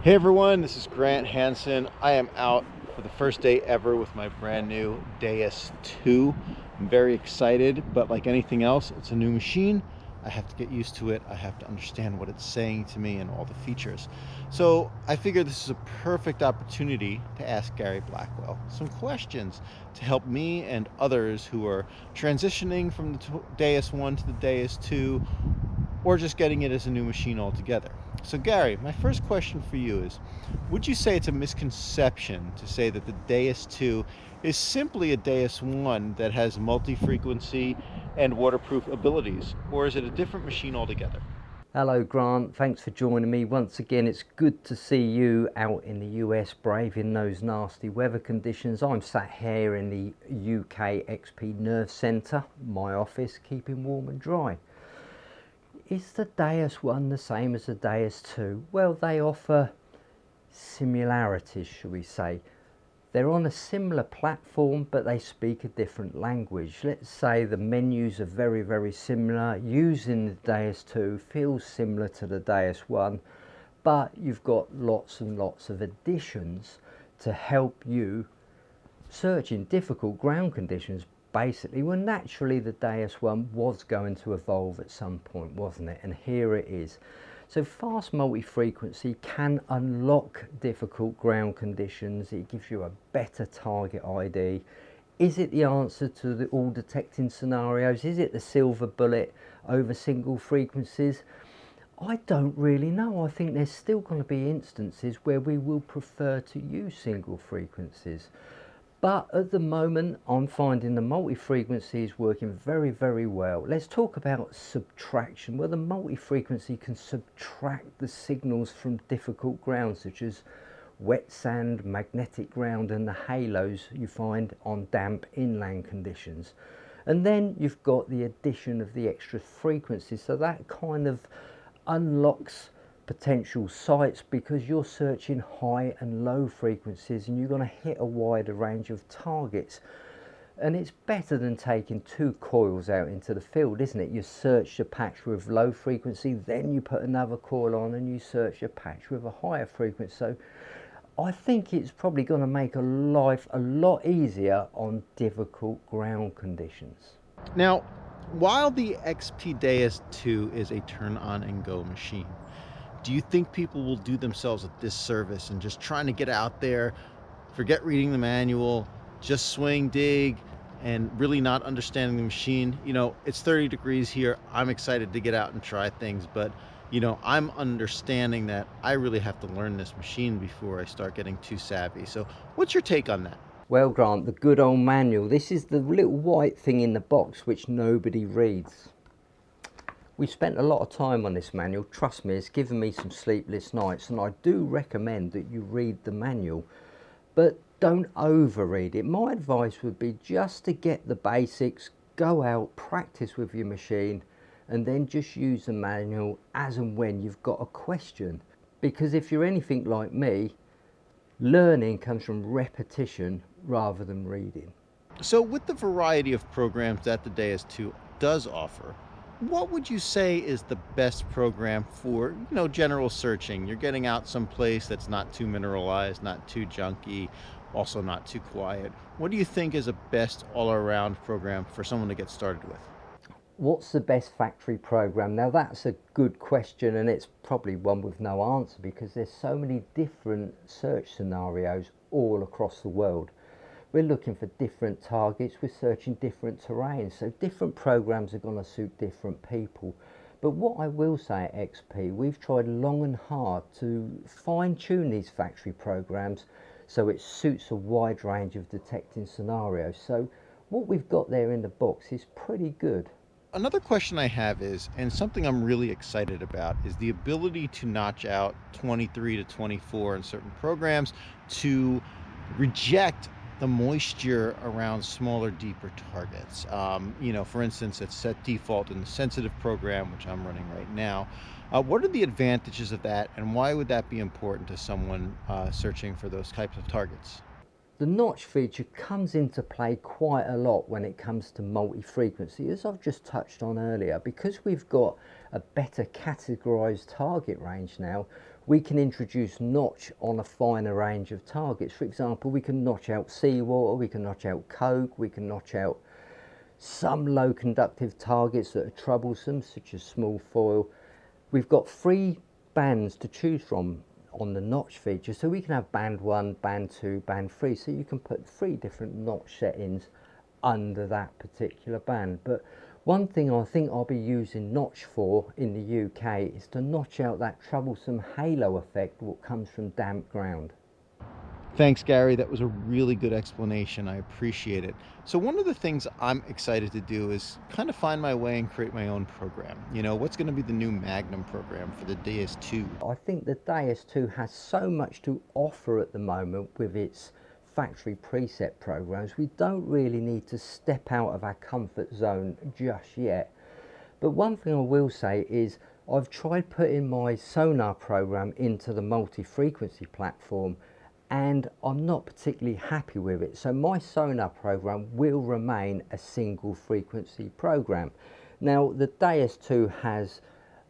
Hey everyone, this is Grant Hansen. I am out for the first day ever with my brand new Deus II. I'm very excited, but like anything else, it's a new machine. I have to get used to it. I have to understand what it's saying to me and all the features. So I figured this is a perfect opportunity to ask Gary Blackwell some questions to help me and others who are transitioning from the Deus I to the Deus II, or just getting it as a new machine altogether. So Gary, my first question for you is, would you say it's a misconception to say that the Deus II is simply a Deus I that has multi-frequency and waterproof abilities, or is it a different machine altogether? Hello Grant, thanks for joining me once again. It's good to see you out in the US braving those nasty weather conditions. I'm sat here in the UK XP Nerve Centre, my office, keeping warm and dry. Is the Deus I the same as the Deus II? Well, they offer similarities, shall we say. They're on a similar platform, but they speak a different language. Let's say the menus are very similar. Using the Deus II feels similar to the Deus I, but you've got lots and lots of additions to help you search in difficult ground conditions. Basically, well, naturally the Deus I was going to evolve at some point, wasn't it? And here it is. So fast multi-frequency can unlock difficult ground conditions. It gives you a better target ID. Is it the answer to all detecting scenarios? Is it the silver bullet over single frequencies? I don't really know. I think there's still going to be instances where we will prefer to use single frequencies. But at the moment, I'm finding the multi-frequency is working very well. Let's talk about subtraction. Well, the multi-frequency can subtract the signals from difficult ground, such as wet sand, magnetic ground, and the halos you find on damp inland conditions. And then you've got the addition of the extra frequencies, so that kind of unlocks potential sites because you're searching high and low frequencies and you're going to hit a wider range of targets. And it's better than taking two coils out into the field, isn't it? You search a patch with low frequency, then you put another coil on and you search a patch with a higher frequency. So I think it's probably going to make life a lot easier on difficult ground conditions. Now, while the XP Deus II is a turn on and go machine, do you think people will do themselves a disservice and just trying to get out there, forget reading the manual, just swing, dig, and really not understanding the machine? You know, it's 30 degrees here. I'm excited to get out and try things, but you know, I'm understanding that I really have to learn this machine before I start getting too savvy. So what's your take on that? Well, Grant, the good old manual. This is the little white thing in the box which nobody reads. We spent a lot of time on this manual. Trust me, it's given me some sleepless nights, and I do recommend that you read the manual, but don't overread it. My advice would be just to get the basics, go out, practice with your machine, and then just use the manual as and when you've got a question. Because if you're anything like me, learning comes from repetition rather than reading. So with the variety of programs that the Deus II does offer, what would you say is the best program for, you know, general searching? You're getting out someplace that's not too mineralized, not too junky, also not too quiet. What do you think is a best all-around program for someone to get started with? What's the best factory program? Now that's a good question, and it's probably one with no answer because there's so many different search scenarios all across the world. We're looking for different targets, we're searching different terrains, so different programs are going to suit different people. But what I will say at XP, we've tried long and hard to fine tune these factory programs so it suits a wide range of detecting scenarios. So what we've got there in the box is pretty good. Another question I have is, and something I'm really excited about, is the ability to notch out 23 to 24 in certain programs to reject the moisture around smaller, deeper targets. You know, for instance, it's set default in the sensitive program, which I'm running right now. What are the advantages of that, and why would that be important to someone searching for those types of targets? The notch feature comes into play quite a lot when it comes to multi-frequency, as I've just touched on earlier. Because we've got a better categorized target range now, we can introduce notch on a finer range of targets. For example, we can notch out seawater, we can notch out coke, we can notch out some low conductive targets that are troublesome, such as small foil. We've got 3 bands to choose from on the notch feature, so we can have band 1, band 2, band 3, so you can put 3 different notch settings under that particular band. But one thing I think I'll be using notch for in the UK is to notch out that troublesome halo effect what comes from damp ground. Thanks, Gary. That was a really good explanation. I appreciate it. So one of the things I'm excited to do is kind of find my way and create my own program. You know, what's going to be the new Magnum program for the Deus II? I think the Deus II has so much to offer at the moment with its factory preset programs. We don't really need to step out of our comfort zone just yet. But one thing I will say is I've tried putting my sonar program into the multi-frequency platform, and I'm not particularly happy with it. So my sonar program will remain a single frequency program. Now the Deus II has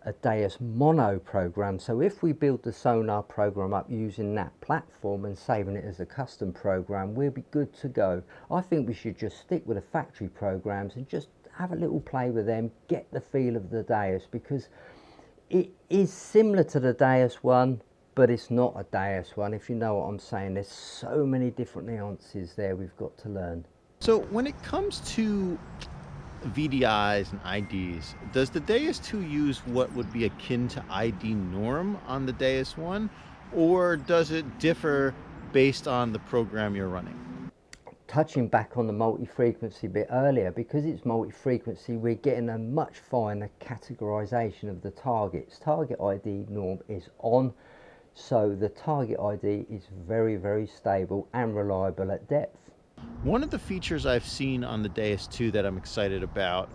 a Deus mono program, so if we build the sonar program up using that platform and saving it as a custom program, we'll be good to go. I think we should just stick with the factory programs and just have a little play with them, get the feel of the Deus, because it is similar to the Deus one, but it's not a Deus one, if you know what I'm saying. There's so many different nuances there we've got to learn. So when it comes to VDIs and IDs, does the Deus II use what would be akin to ID norm on the Deus I, or does it differ based on the program you're running? Touching back on the multi-frequency bit earlier, because it's multi-frequency, we're getting a much finer categorization of the targets. Target ID norm is on, so the target ID is very, very stable and reliable at depth. One of the features I've seen on the Deus II that I'm excited about,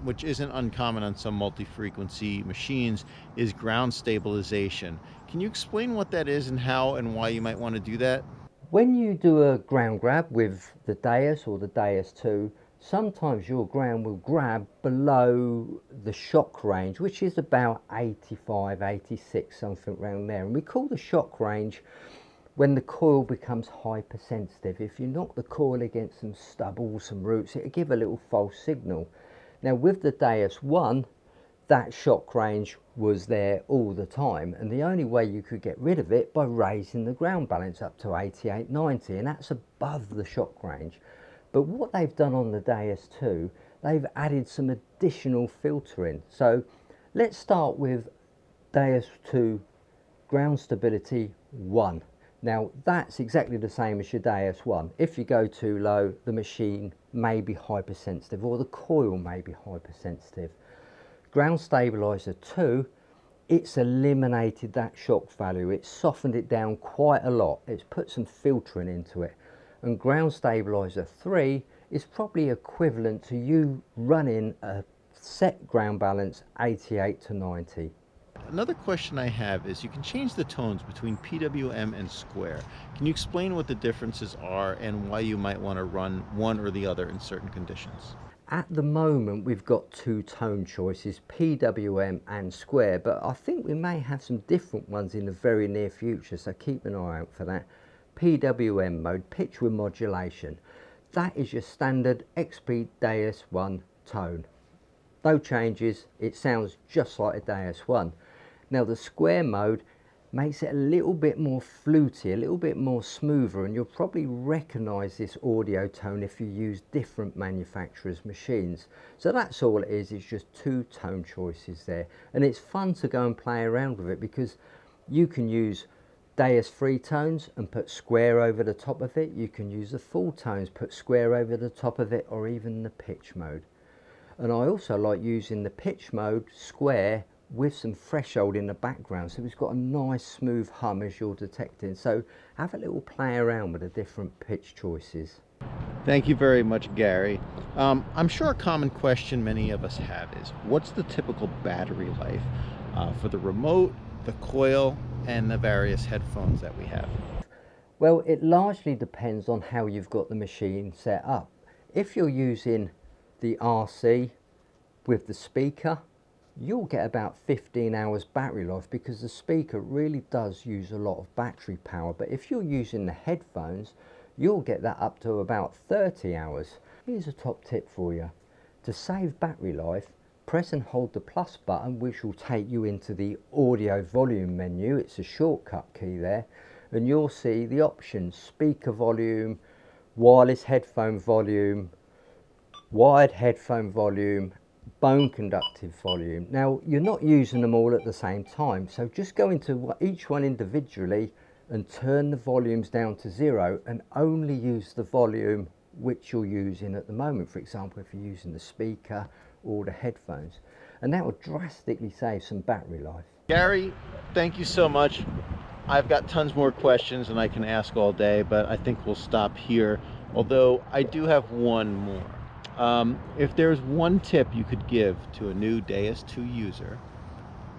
which isn't uncommon on some multi-frequency machines, is ground stabilization. Can you explain what that is and how and why you might want to do that? When you do a ground grab with the Deus or the Deus II, sometimes your ground will grab below the shock range, which is about 85, 86, something around there. And we call the shock range when the coil becomes hypersensitive. If you knock the coil against some stubble, some roots, it'll give a little false signal. Now with the Deus I, that shock range was there all the time, and the only way you could get rid of it by raising the ground balance up to 88, 90, and that's above the shock range. But what they've done on the Deus II, they've added some additional filtering. So let's start with Deus II ground stability 1. Now that's exactly the same as your Deus I. If you go too low, the machine may be hypersensitive, or the coil may be hypersensitive. Ground stabilizer 2, it's eliminated that shock value. It's softened it down quite a lot. It's put some filtering into it. And ground stabilizer 3 is probably equivalent to you running a set ground balance 88 to 90. Another question I have is, you can change the tones between PWM and square. Can you explain what the differences are and why you might want to run one or the other in certain conditions? At the moment we've got 2 tone choices, PWM and square, but I think we may have some different ones in the very near future, so keep an eye out for that. PWM mode, pitch with modulation. That is your standard XP Deus I tone. No changes, it sounds just like a Deus I. Now the square mode makes it a little bit more fluty, a little bit more smoother, and you'll probably recognize this audio tone if you use different manufacturers' machines. So that's all it is just 2 tone choices there, and it's fun to go and play around with it because you can use Deus free tones and put square over the top of it. You can use the full tones, put square over the top of it, or even the pitch mode. And I also like using the pitch mode square with some threshold in the background, so it's got a nice smooth hum as you're detecting. So have a little play around with the different pitch choices. Thank you very much, Gary. I'm sure a common question many of us have is, what's the typical battery life for the remote, the coil, and the various headphones that we have? Well, it largely depends on how you've got the machine set up. If you're using the RC with the speaker, you'll get about 15 hours battery life because the speaker really does use a lot of battery power. But if you're using the headphones, you'll get that up to about 30 hours. Here's a top tip for you. To save battery life, press and hold the plus button, which will take you into the audio volume menu. It's a shortcut key there, and you'll see the options: speaker volume, wireless headphone volume, wired headphone volume, bone conductive volume. Now, you're not using them all at the same time, so just go into each one individually and turn the volumes down to 0 and only use the volume which you're using at the moment. For example, if you're using the speaker or the headphones, and that will drastically save some battery life. Gary, thank you so much. I've got tons more questions and I can ask all day, but I think we'll stop here. Although I do have one more. If there's one tip you could give to a new Deus II user,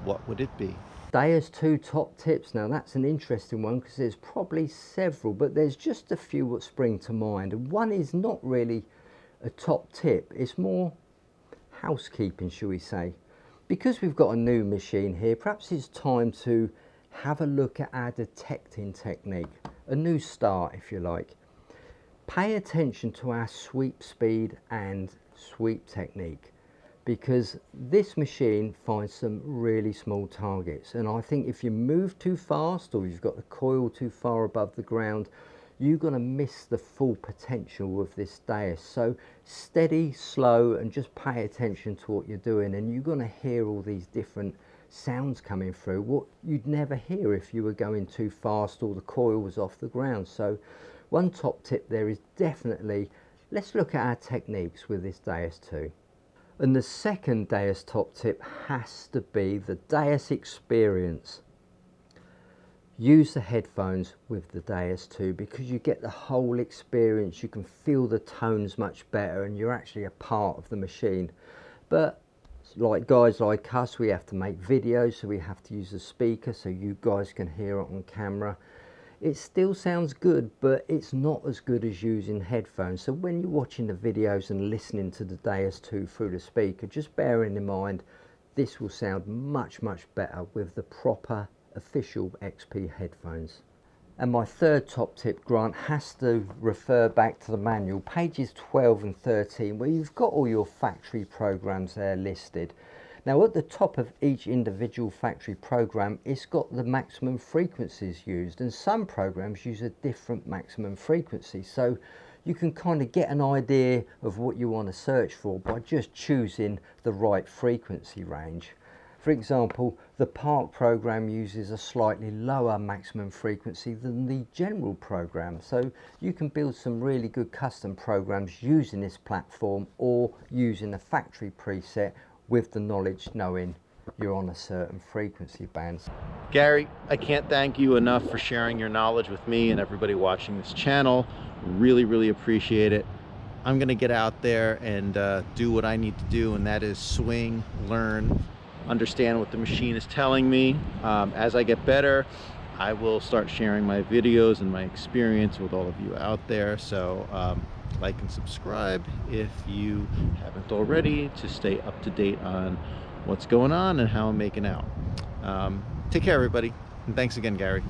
what would it be? Deus II top tips. Now that's an interesting one because there's probably several, but there's just a few that spring to mind. And one is not really a top tip, it's more housekeeping, shall we say. Because we've got a new machine here, perhaps it's time to have a look at our detecting technique, a new start if you like. Pay attention to our sweep speed and sweep technique, because this machine finds some really small targets, and I think if you move too fast or you've got the coil too far above the ground, you're going to miss the full potential of this Deus. So steady, slow, and just pay attention to what you're doing, and you're going to hear all these different sounds coming through what you'd never hear if you were going too fast or the coil was off the ground. So one top tip there is definitely, let's look at our techniques with this Deus II. And the second Deus top tip has to be the Deus experience. Use the headphones with the Deus II because you get the whole experience. You can feel the tones much better and you're actually a part of the machine. But like guys like us, we have to make videos, so we have to use a speaker so you guys can hear it on camera. It still sounds good, but it's not as good as using headphones. So when you're watching the videos and listening to the Deus II through the speaker, just bearing in mind this will sound much better with the proper official XP headphones. And my third top tip, Grant, has to refer back to the manual, pages 12 and 13, where you've got all your factory programs there listed. Now at the top of each individual factory program, it's got the maximum frequencies used, and some programs use a different maximum frequency. So you can kind of get an idea of what you want to search for by just choosing the right frequency range. For example, the Park program uses a slightly lower maximum frequency than the general program, so you can build some really good custom programs using this platform or using a factory preset with the knowledge knowing you're on a certain frequency band. Gary, I can't thank you enough for sharing your knowledge with me and everybody watching this channel. Really appreciate it. I'm gonna get out there and do what I need to do, and that is swing, learn, understand what the machine is telling me. As I get better, I will start sharing my videos and my experience with all of you out there. So like and subscribe if you haven't already, to stay up to date on what's going on and how I'm making out. Take care, everybody, and thanks again, Gary.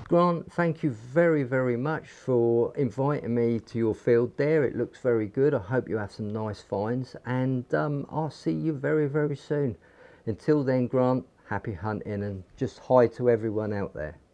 Grant, thank you very much for inviting me to your field there. It looks very good. I hope you have some nice finds, and I'll see you very soon. Until then, Grant, happy hunting, and just hi to everyone out there.